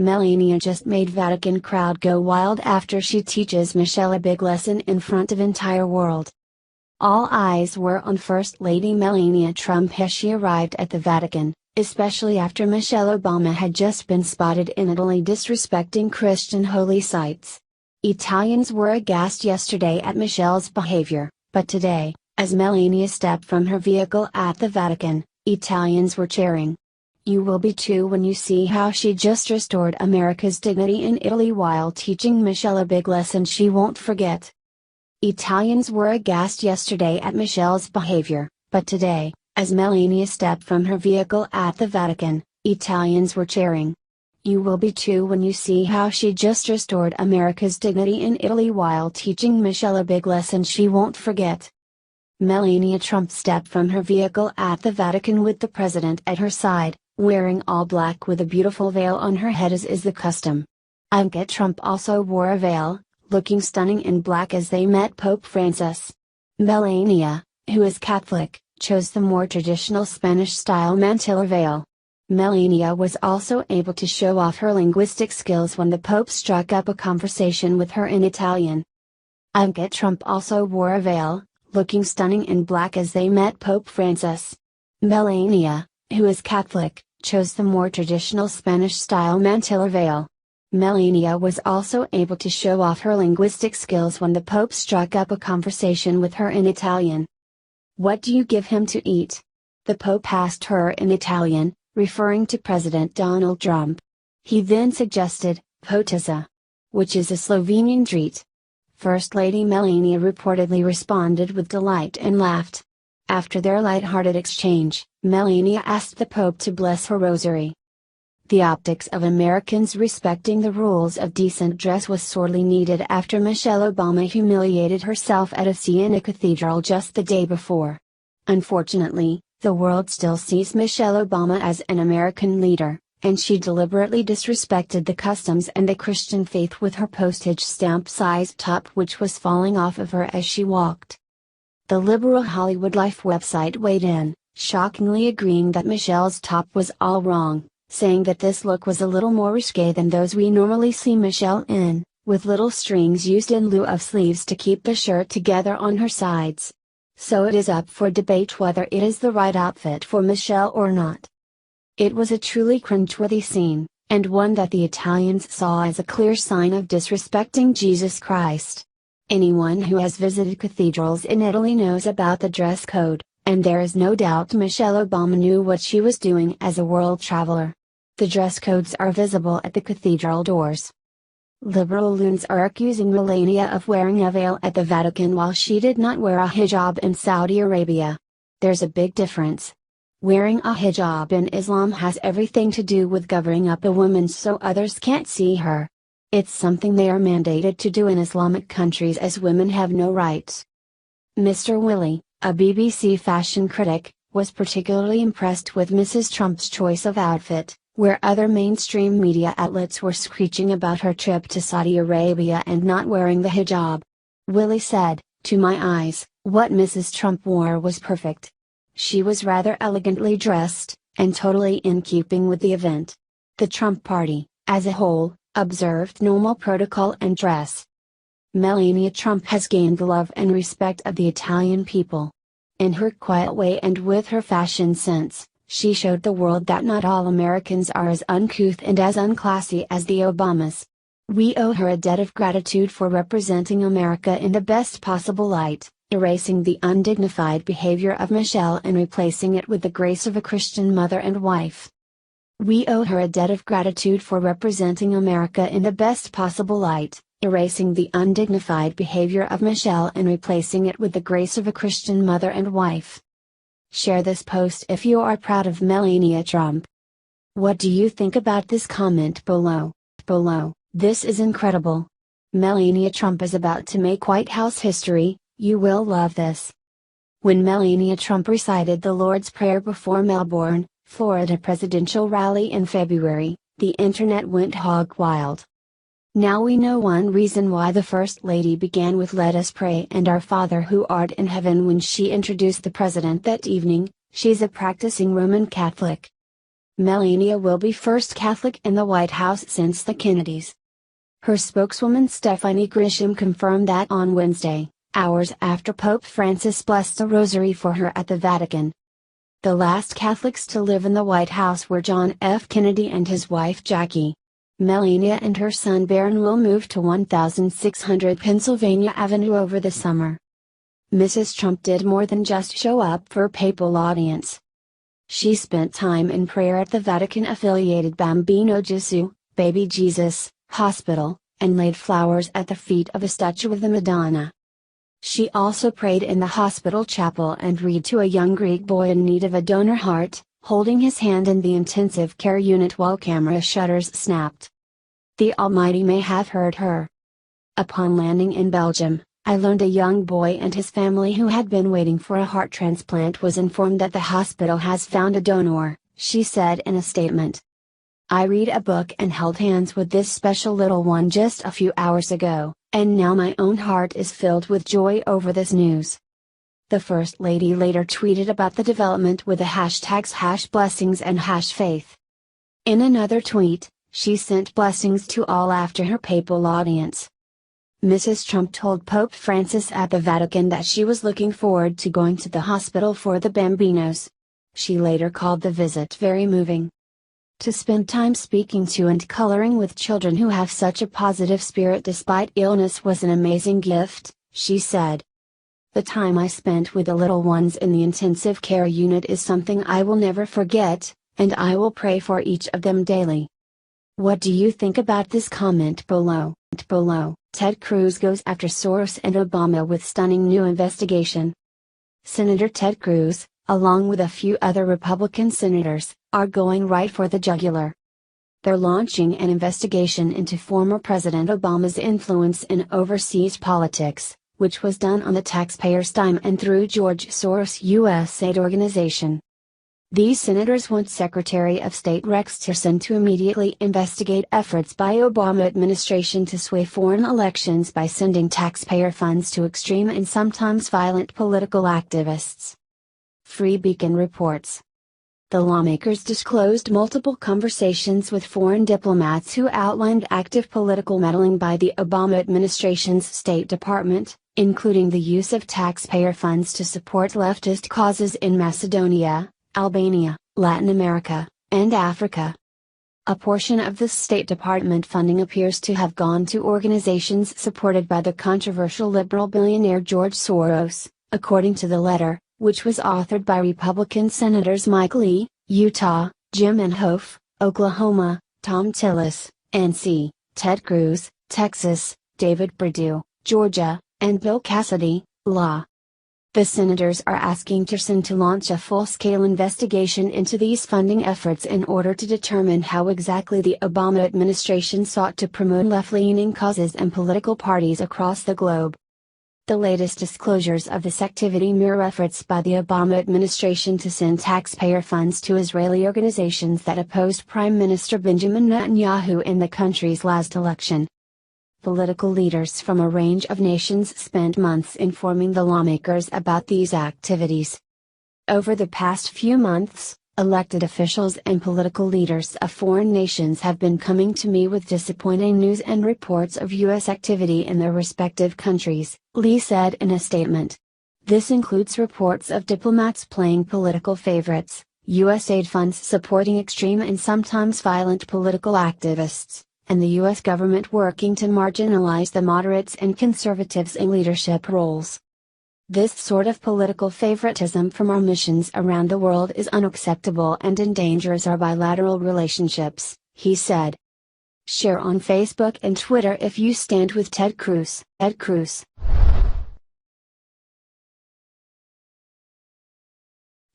Melania just made Vatican crowd go wild after she teaches Michelle a big lesson in front of entire world. All eyes were on First Lady Melania Trump as she arrived at the Vatican, especially after Michelle Obama had just been spotted in Italy disrespecting Christian holy sites. Italians were aghast yesterday at Michelle's behavior, but today, as Melania stepped from her vehicle at the Vatican, Italians were cheering. You will be too when you see how she just restored America's dignity in Italy while teaching Michelle a big lesson she won't forget. Italians were aghast yesterday at Michelle's behavior, but today, as Melania stepped from her vehicle at the Vatican, Italians were cheering. You will be too when you see how she just restored America's dignity in Italy while teaching Michelle a big lesson she won't forget. Melania Trump stepped from her vehicle at the Vatican with the president at her side, wearing all black with a beautiful veil on her head as is the custom. Ivanka Trump also wore a veil, looking stunning in black as they met Pope Francis. Melania, who is Catholic, chose the more traditional Spanish-style mantilla veil. Melania was also able to show off her linguistic skills when the Pope struck up a conversation with her in Italian. Ivanka Trump also wore a veil, looking stunning in black as they met Pope Francis. Melania, who is Catholic, chose the more traditional Spanish-style mantilla veil. Melania was also able to show off her linguistic skills when the Pope struck up a conversation with her in Italian. What do you give him to eat? The Pope asked her in Italian, referring to President Donald Trump. He then suggested, potica, which is a Slovenian treat. First Lady Melania reportedly responded with delight and laughed. After their light-hearted exchange, Melania asked the Pope to bless her rosary. The optics of Americans respecting the rules of decent dress was sorely needed after Michelle Obama humiliated herself at a Siena cathedral just the day before. Unfortunately, the world still sees Michelle Obama as an American leader, and she deliberately disrespected the customs and the Christian faith with her postage stamp-sized top which was falling off of her as she walked. The liberal Hollywood Life website weighed in, shockingly agreeing that Michelle's top was all wrong, saying that this look was a little more risque than those we normally see Michelle in, with little strings used in lieu of sleeves to keep the shirt together on her sides. So it is up for debate whether it is the right outfit for Michelle or not. It was a truly cringeworthy scene, and one that the Italians saw as a clear sign of disrespecting Jesus Christ. Anyone who has visited cathedrals in Italy knows about the dress code, and there is no doubt Michelle Obama knew what she was doing as a world traveler. The dress codes are visible at the cathedral doors. Liberal loons are accusing Melania of wearing a veil at the Vatican while she did not wear a hijab in Saudi Arabia. There's a big difference. Wearing a hijab in Islam has everything to do with covering up a woman so others can't see her. It's something they are mandated to do in Islamic countries as women have no rights. Mr. Willie, a BBC fashion critic, was particularly impressed with Mrs. Trump's choice of outfit, where other mainstream media outlets were screeching about her trip to Saudi Arabia and not wearing the hijab. Willie said, "To my eyes, what Mrs. Trump wore was perfect. She was rather elegantly dressed, and totally in keeping with the event. The Trump party, as a whole, observed normal protocol and dress." Melania Trump has gained the love and respect of the Italian people. In her quiet way and with her fashion sense, she showed the world that not all Americans are as uncouth and as unclassy as the Obamas. We owe her a debt of gratitude for representing America in the best possible light, erasing the undignified behavior of Michelle and replacing it with the grace of a Christian mother and wife. We owe her a debt of gratitude for representing America in the best possible light, erasing the undignified behavior of Michelle and replacing it with the grace of a Christian mother and wife. Share this post if you are proud of Melania Trump. What do you think about this? Comment below. This is incredible. Melania Trump is about to make White House history. You will love this. When Melania Trump recited the Lord's Prayer before Melbourne, Florida presidential rally in February, the internet went hog wild. Now we know one reason why the First Lady began with "Let us pray and Our Father who art in heaven" when she introduced the president that evening. She's a practicing Roman Catholic. Melania will be first Catholic in the White House since the Kennedys. Her spokeswoman Stephanie Grisham confirmed that on Wednesday, hours after Pope Francis blessed the rosary for her at the Vatican. The last Catholics to live in the White House were John F. Kennedy and his wife Jackie. Melania and her son Barron will move to 1600 Pennsylvania Avenue over the summer. Mrs. Trump did more than just show up for a papal audience. She spent time in prayer at the Vatican-affiliated Bambino Gesù, Baby Jesus, hospital, and laid flowers at the feet of a statue of the Madonna. She also prayed in the hospital chapel and read to a young Greek boy in need of a donor heart, holding his hand in the intensive care unit while camera shutters snapped. The Almighty may have heard her. Upon landing in Belgium, I learned a young boy and his family who had been waiting for a heart transplant was informed that the hospital has found a donor, she said in a statement. I read a book and held hands with this special little one just a few hours ago, and now my own heart is filled with joy over this news. The First Lady later tweeted about the development with the hashtags #blessings and #faith. In another tweet, she sent blessings to all after her papal audience. Mrs. Trump told Pope Francis at the Vatican that she was looking forward to going to the hospital for the Bambinos. She later called the visit very moving. To spend time speaking to and coloring with children who have such a positive spirit despite illness was an amazing gift, she said. The time I spent with the little ones in the intensive care unit is something I will never forget, and I will pray for each of them daily. What do you think about this? Comment below. Ted Cruz goes after Soros and Obama with stunning new investigation. Senator Ted Cruz, along with a few other Republican senators, are going right for the jugular. They're launching an investigation into former President Obama's influence in overseas politics, which was done on the taxpayers' dime and through George Soros' USAID organization. These senators want Secretary of State Rex Tillerson to immediately investigate efforts by Obama administration to sway foreign elections by sending taxpayer funds to extreme and sometimes violent political activists. Free Beacon reports. The lawmakers disclosed multiple conversations with foreign diplomats who outlined active political meddling by the Obama administration's State Department, including the use of taxpayer funds to support leftist causes in Macedonia, Albania, Latin America, and Africa. A portion of the State Department funding appears to have gone to organizations supported by the controversial liberal billionaire George Soros, according to the letter, which was authored by Republican Senators Mike Lee, Utah, Jim Inhofe, Oklahoma, Tom Tillis, NC, Ted Cruz, Texas, David Perdue, Georgia, and Bill Cassidy, Law. The senators are asking Tillerson to launch a full-scale investigation into these funding efforts in order to determine how exactly the Obama administration sought to promote left-leaning causes and political parties across the globe. The latest disclosures of this activity mirror efforts by the Obama administration to send taxpayer funds to Israeli organizations that opposed Prime Minister Benjamin Netanyahu in the country's last election. Political leaders from a range of nations spent months informing the lawmakers about these activities. Over the past few months, elected officials and political leaders of foreign nations have been coming to me with disappointing news and reports of U.S. activity in their respective countries, Lee said in a statement. This includes reports of diplomats playing political favorites, USAID funds supporting extreme and sometimes violent political activists, and the U.S. government working to marginalize the moderates and conservatives in leadership roles. This sort of political favoritism from our missions around the world is unacceptable and endangers our bilateral relationships, he said. Share on Facebook and Twitter if you stand with Ted Cruz.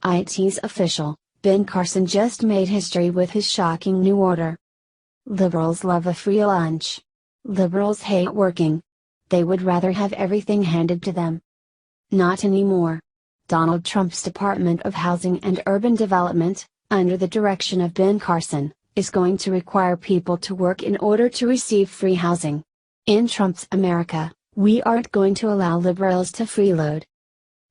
IT's official, Ben Carson just made history with his shocking new order. Liberals love a free lunch. Liberals hate working. They would rather have everything handed to them. Not anymore. Donald Trump's Department of Housing and Urban Development, under the direction of Ben Carson, is going to require people to work in order to receive free housing. In Trump's America, we aren't going to allow liberals to freeload.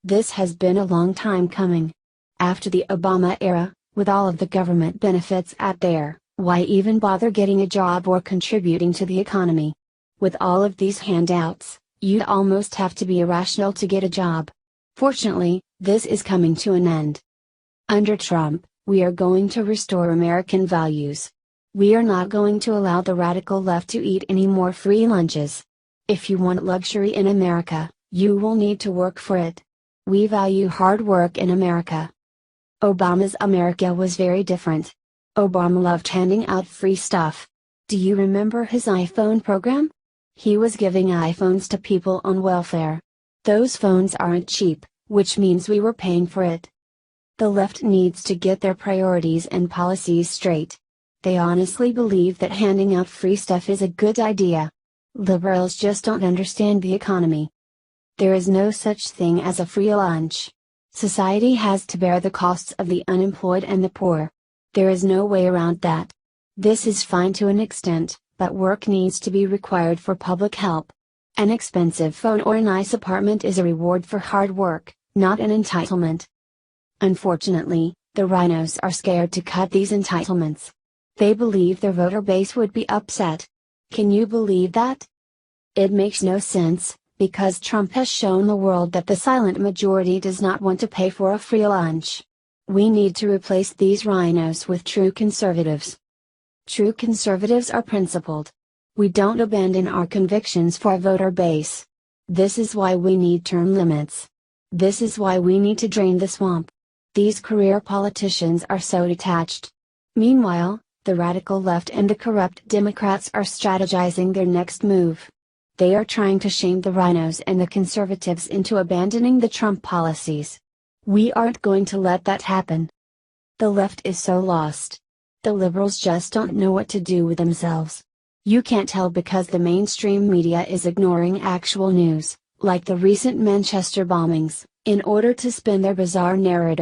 This has been a long time coming. After the Obama era, With all of the government benefits out there, why even bother getting a job or contributing to the economy? With all of these handouts, you'd almost have to be irrational to get a job. Fortunately, this is coming to an end. Under Trump, we are going to restore American values. We are not going to allow the radical left to eat any more free lunches. If you want luxury in America, you will need to work for it. We value hard work in America. Obama's America was very different. Obama loved handing out free stuff. Do you remember his iPhone program? He was giving iPhones to people on welfare. Those phones aren't cheap, which means we were paying for it. The left needs to get their priorities and policies straight. They honestly believe that handing out free stuff is a good idea. Liberals just don't understand the economy. There is no such thing as a free lunch. Society has to bear the costs of the unemployed and the poor. There is no way around that. This is fine to an extent, but work needs to be required for public help. An expensive phone or a nice apartment is a reward for hard work, not an entitlement. Unfortunately, the rhinos are scared to cut these entitlements. They believe their voter base would be upset. Can you believe that? It makes no sense, because Trump has shown the world that the silent majority does not want to pay for a free lunch. We need to replace these rhinos with true conservatives. True conservatives are principled. We don't abandon our convictions for a voter base. This is why we need term limits. This is why we need to drain the swamp. These career politicians are so detached. Meanwhile, the radical left and the corrupt Democrats are strategizing their next move. They are trying to shame the rhinos and the conservatives into abandoning the Trump policies. We aren't going to let that happen. The left is so lost. The liberals just don't know what to do with themselves. You can't tell because the mainstream media is ignoring actual news, like the recent Manchester bombings, in order to spin their bizarre narrative.